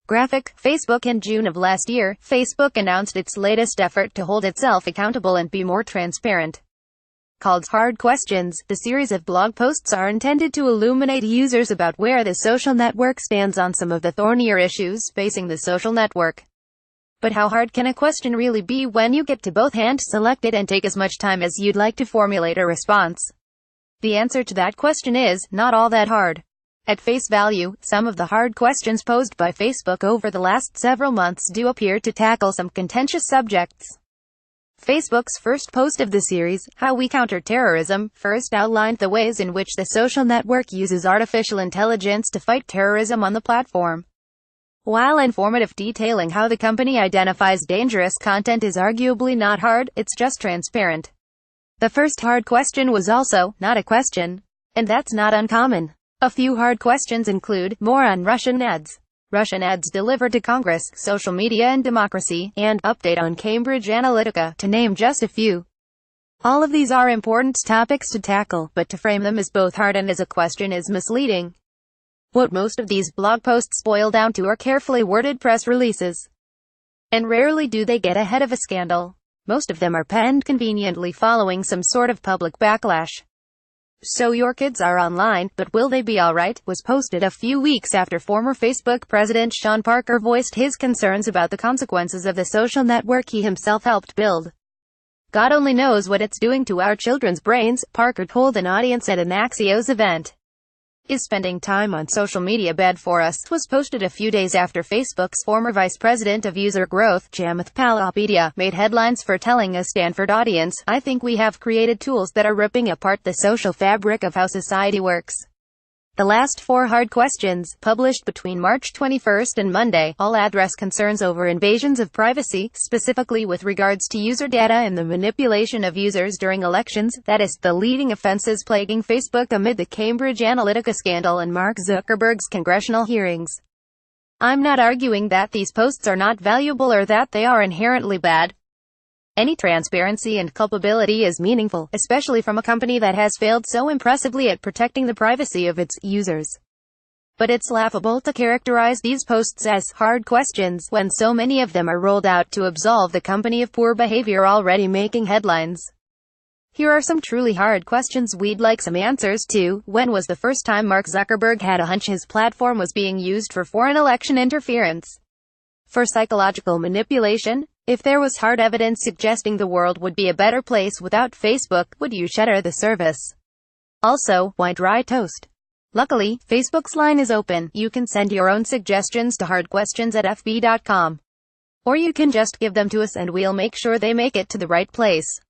Graphic. Facebook. In June of last year, Facebook announced its latest effort to hold itself accountable and be more transparent. Called Hard Questions, the series of blog posts are intended to illuminate users about where the social network stands on some of the thornier issues facing the social network. But how hard can a question really be when you get to both hand select it and take as much time as you'd like to formulate a response? The answer to that question is, not all that hard. At face value, some of the hard questions posed by Facebook over the last several months do appear to tackle some contentious subjects. Facebook's first post of the series, How We Counter Terrorism, first outlined the ways in which the social network uses artificial intelligence to fight terrorism on the platform. While informative, detailing how the company identifies dangerous content is arguably not hard, it's just transparent. The first hard question was also not a question. And that's not uncommon. A few hard questions include, more on Russian ads delivered to Congress, social media and democracy, and update on Cambridge Analytica, to name just a few. All of these are important topics to tackle, but to frame them as both hard and as a question is misleading. What most of these blog posts boil down to are carefully worded press releases. And rarely do they get ahead of a scandal. Most of them are penned conveniently following some sort of public backlash. So your kids are online, but will they be alright? Was posted a few weeks after former Facebook president Sean Parker voiced his concerns about the consequences of the social network he himself helped build. God only knows what it's doing to our children's brains, Parker told an audience at an Axios event. Is spending time on social media bad for us? Was posted a few days after Facebook's former vice president of user growth, Chamath Palihapitiya, made headlines for telling a Stanford audience, I think we have created tools that are ripping apart the social fabric of how society works. The last 4 hard questions, published between March 21 and Monday, all address concerns over invasions of privacy, specifically with regards to user data and the manipulation of users during elections, that is, the leading offenses plaguing Facebook amid the Cambridge Analytica scandal and Mark Zuckerberg's congressional hearings. I'm not arguing that these posts are not valuable or that they are inherently bad. Any transparency and culpability is meaningful, especially from a company that has failed so impressively at protecting the privacy of its users. But it's laughable to characterize these posts as hard questions when so many of them are rolled out to absolve the company of poor behavior already making headlines. Here are some truly hard questions we'd like some answers to. When was the first time Mark Zuckerberg had a hunch his platform was being used for foreign election interference? For psychological manipulation? If there was hard evidence suggesting the world would be a better place without Facebook, would you shutter the service? Also, why dry toast? Luckily, Facebook's line is open. You can send your own suggestions to hardquestions@fb.com. Or you can just give them to us and we'll make sure they make it to the right place.